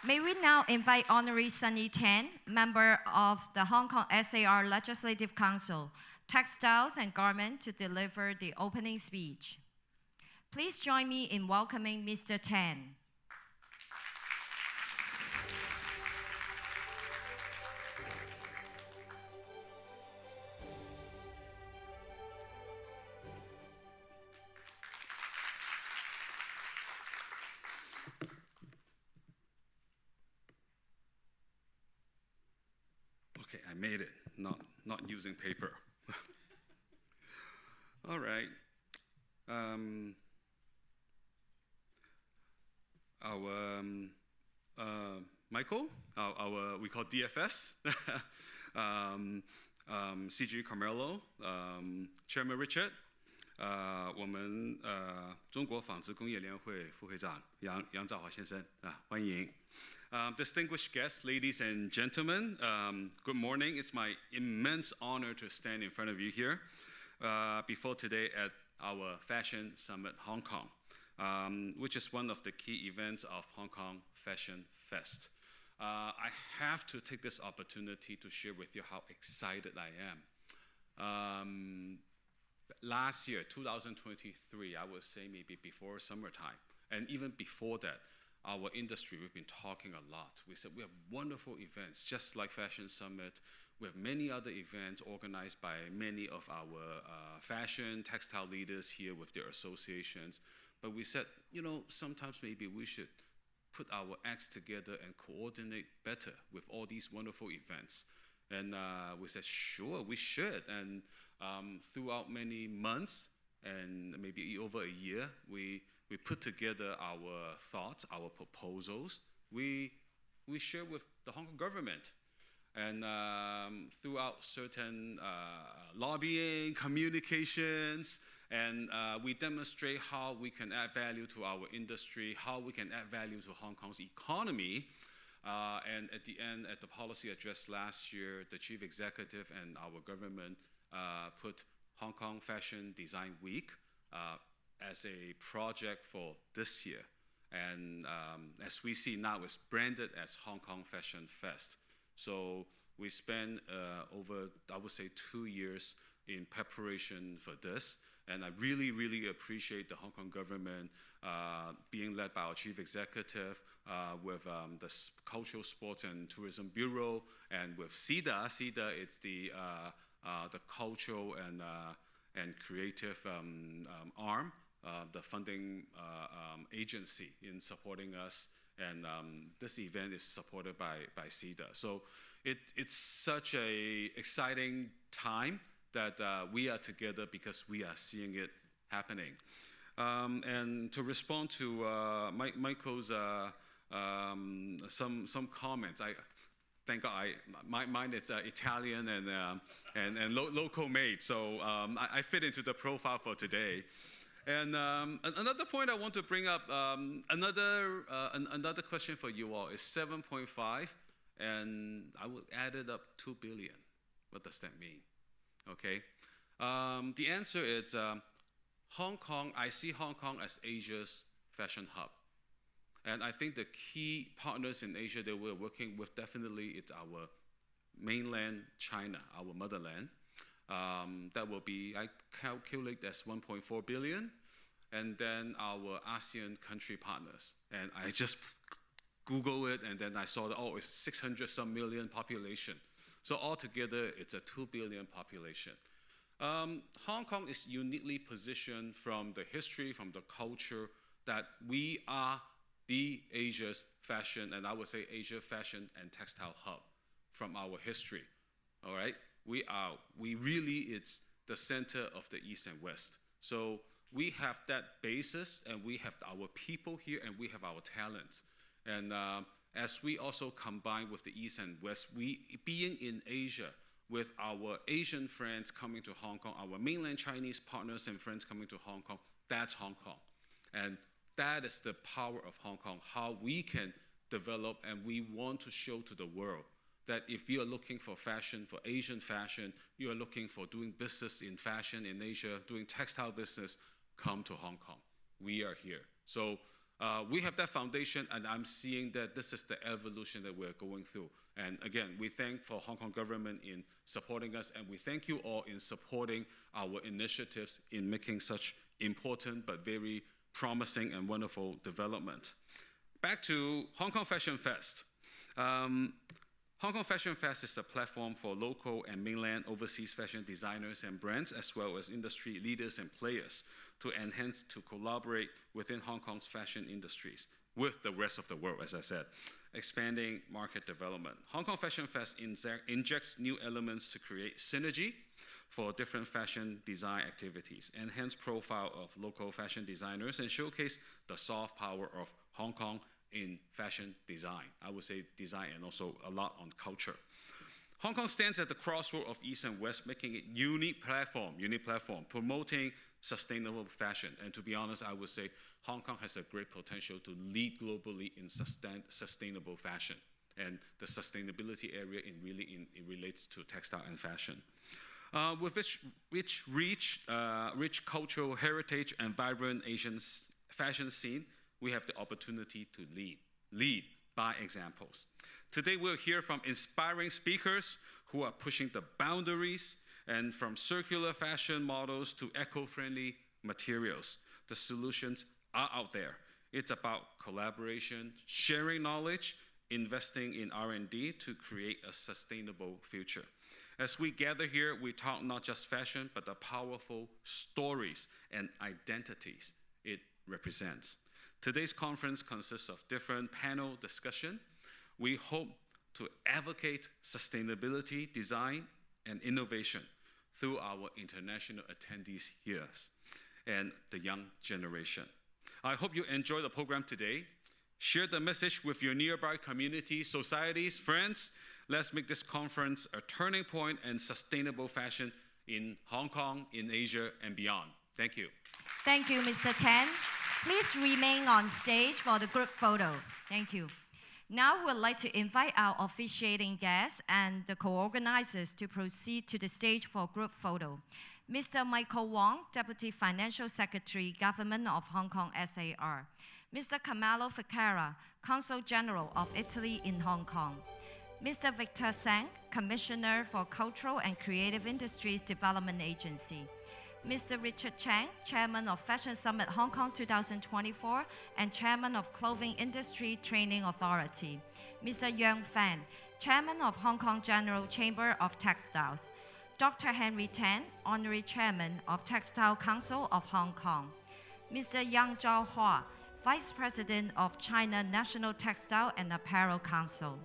May we now invite Honorary Sunny Tan, member of the Hong Kong SAR Legislative Council, Textiles and Garment, to deliver the opening speech. Please join me in welcoming Mr. Tan. Okay, I made it, not using paper. All right. Michael, we call DFS, CG Carmelo, Chairman Richard, 我们中国纺织工业联会副会长杨兆华先生欢迎。Distinguished guests, ladies and gentlemen, good morning. It's my immense honor to stand in front of you here before today at our Fashion Summit Hong Kong, which is one of the key events of Hong Kong Fashion Fest. I have to take this opportunity to share with you how excited I am. Last year, 2023, I would say maybe before summertime, and even before that, our industry, we've been talking a lot. We said we have wonderful events, just like Fashion Summit. We have many other events organized by many of our fashion, textile leaders here with their associations. But we said, sometimes maybe we should put our acts together and coordinate better with all these wonderful events. And we said, sure, we should. And throughout many months and maybe over a year, we put together our thoughts, our proposals. We share with the Hong Kong government. And throughout certain lobbying, communications, and we demonstrate how we can add value to our industry, how we can add value to Hong Kong's economy. And at the end, at the policy address last year, the chief executive and our government put Hong Kong Fashion Design Week as a project for this year. And as we see now, it's branded as Hong Kong Fashion Fest. So we spent over, I would say, 2 years in preparation for this. And I really, really appreciate the Hong Kong government being led by our chief executive with the Cultural, Sports and Tourism Bureau, and with CEDA. CEDA, it's the cultural and creative arm, the funding agency in supporting us. And this event is supported by CEDA. So it's such an exciting time that we are together because we are seeing it happening. And to respond to Michael's some comments, thank God mine is Italian and local made, so I fit into the profile for today. And another point I want to bring up, another question for you all is 7.5, and I would add it up 2 billion. What does that mean? Okay, the answer is Hong Kong. I see Hong Kong as Asia's fashion hub, and I think the key partners in Asia that we're working with, definitely it's our mainland China, our motherland. That will be, I calculate as 1.4 billion, and then our ASEAN country partners. And I just Google it, and then I saw that, it's 600 some million population. So altogether, it's a 2 billion population. Hong Kong is uniquely positioned from the history, from the culture, that we are the Asia's fashion, and I would say Asia fashion and textile hub from our history, all right? It's the center of the East and West. So we have that basis, and we have our people here, and we have our talents. And as we also combine with the East and West, we being in Asia with our Asian friends coming to Hong Kong, our mainland Chinese partners and friends coming to Hong Kong, that's Hong Kong. And that is the power of Hong Kong, how we can develop, and we want to show to the world that if you are looking for fashion, for Asian fashion, you are looking for doing business in fashion in Asia, doing textile business, come to Hong Kong. We are here. So we have that foundation, and I'm seeing that this is the evolution that we're going through. And again, we thank for Hong Kong government in supporting us, and we thank you all in supporting our initiatives in making such important but very promising and wonderful development. Back to Hong Kong Fashion Fest. Hong Kong Fashion Fest is a platform for local and mainland overseas fashion designers and brands, as well as industry leaders and players, to enhance, to collaborate within Hong Kong's fashion industries with the rest of the world, as I said, expanding market development. Hong Kong Fashion Fest injects new elements to create synergy for different fashion design activities, enhance profile of local fashion designers, and showcase the soft power of Hong Kong in fashion design. I would say design and also a lot on culture. Hong Kong stands at the crossroad of East and West, making it unique platform, promoting sustainable fashion. And to be honest, I would say Hong Kong has a great potential to lead globally in sustainable fashion. And the sustainability area it relates to textile and fashion. With its rich cultural heritage and vibrant Asian fashion scene, we have the opportunity to lead by examples. Today we'll hear from inspiring speakers who are pushing the boundaries, and from circular fashion models to eco-friendly materials. The solutions are out there. It's about collaboration, sharing knowledge, investing in R&D to create a sustainable future. As we gather here, we talk not just fashion, but the powerful stories and identities it represents. Today's conference consists of different panel discussion. We hope to advocate sustainability, design, and innovation through our international attendees here and the young generation. I hope you enjoy the program today. Share the message with your nearby communities, societies, friends. Let's make this conference a turning point in sustainable fashion in Hong Kong, in Asia, and beyond. Thank you. Thank you, Mr. Tan. Please remain on stage for the group photo. Thank you. Now we'd like to invite our officiating guests and the co-organizers to proceed to the stage for group photo. Mr. Michael Wong, Deputy Financial Secretary, Government of Hong Kong SAR. Mr. Camillo Ficara, Consul General of Italy in Hong Kong. Mr. Victor Sang, Commissioner for Cultural and Creative Industries Development Agency. Mr. Richard Chang, Chairman of Fashion Summit Hong Kong 2024 and Chairman of Clothing Industry Training Authority. Mr. Yang Fan, Chairman of Hong Kong General Chamber of Textiles. Dr. Henry Tan, Honorary Chairman of Textile Council of Hong Kong. Mr. Yang Zhaohua, Vice President of China National Textile and Apparel Council.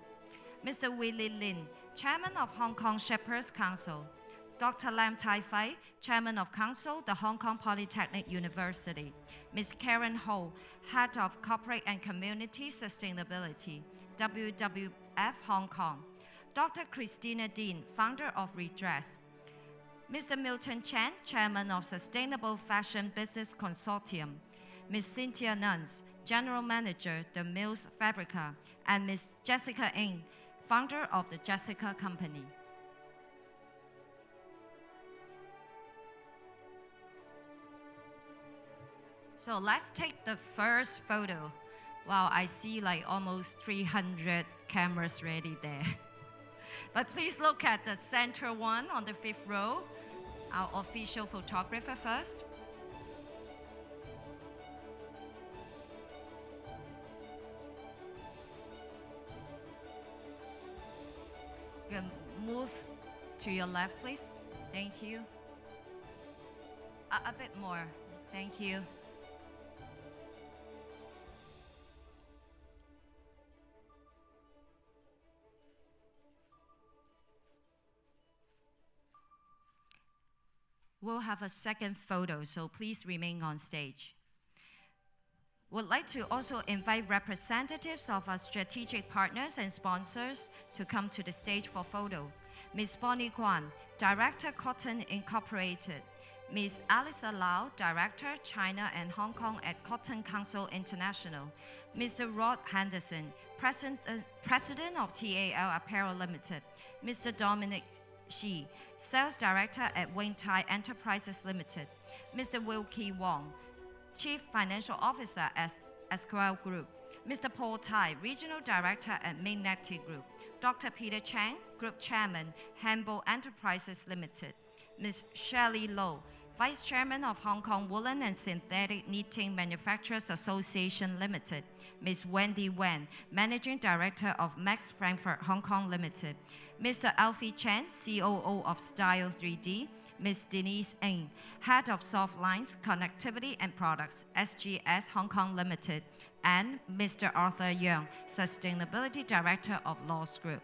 Mr. Willie Lin, Chairman of Hong Kong Shippers Council. Dr. Lam Tai Fai, Chairman of Council, the Hong Kong Polytechnic University. Ms. Karen Ho, Head of Corporate and Community Sustainability, WWF Hong Kong. Dr. Christina Dean, Founder of Redress. Mr. Milton Chen, Chairman of Sustainable Fashion Business Consortium. Ms. Cynthia Nuns, General Manager, The Mills Fabrica. And Ms. Jessica Ng, Founder of the Jessica Company. So let's take the first photo. Wow, I see like almost 300 cameras ready there. But please look at the center one on the 5th row, our official photographer first. You can move to your left, please. Thank you. A bit more. Thank you. We'll have a second photo, so please remain on stage. We'd like to also invite representatives of our strategic partners and sponsors to come to the stage for photo. Ms. Bonnie Guan, Director, Cotton Incorporated. Ms. Alisa Lau, Director, China and Hong Kong at Cotton Council International. Mr. Rod Henderson, President of TAL Apparel Limited. Mr. Dominic Shi, Sales Director at Wing Tai Enterprises Limited. Mr. Wilkie Wong, Chief Financial Officer at Esquire Group, Mr. Paul Tai, Regional Director at Mainnet Group, Dr. Peter Chang, Group Chairman, Hambo Enterprises Limited, Ms. Shelley Low, Vice Chairman of Hong Kong Woolen and Synthetic Knitting Manufacturers Association Limited, Ms. Wendy Wen, Managing Director of Max Frankfurt Hong Kong Limited, Mr. Alfie Chen, COO of Style 3D, Ms. Denise Ng, Head of Soft Lines, Connectivity and Products, SGS Hong Kong Limited, and Mr. Arthur Young, Sustainability Director of Laws Group.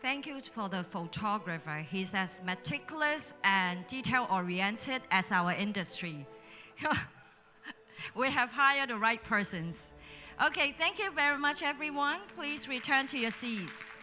Thank you for the photographer. He's as meticulous and detail-oriented as our industry. We have hired the right persons. Okay, thank you very much, everyone. Please return to your seats.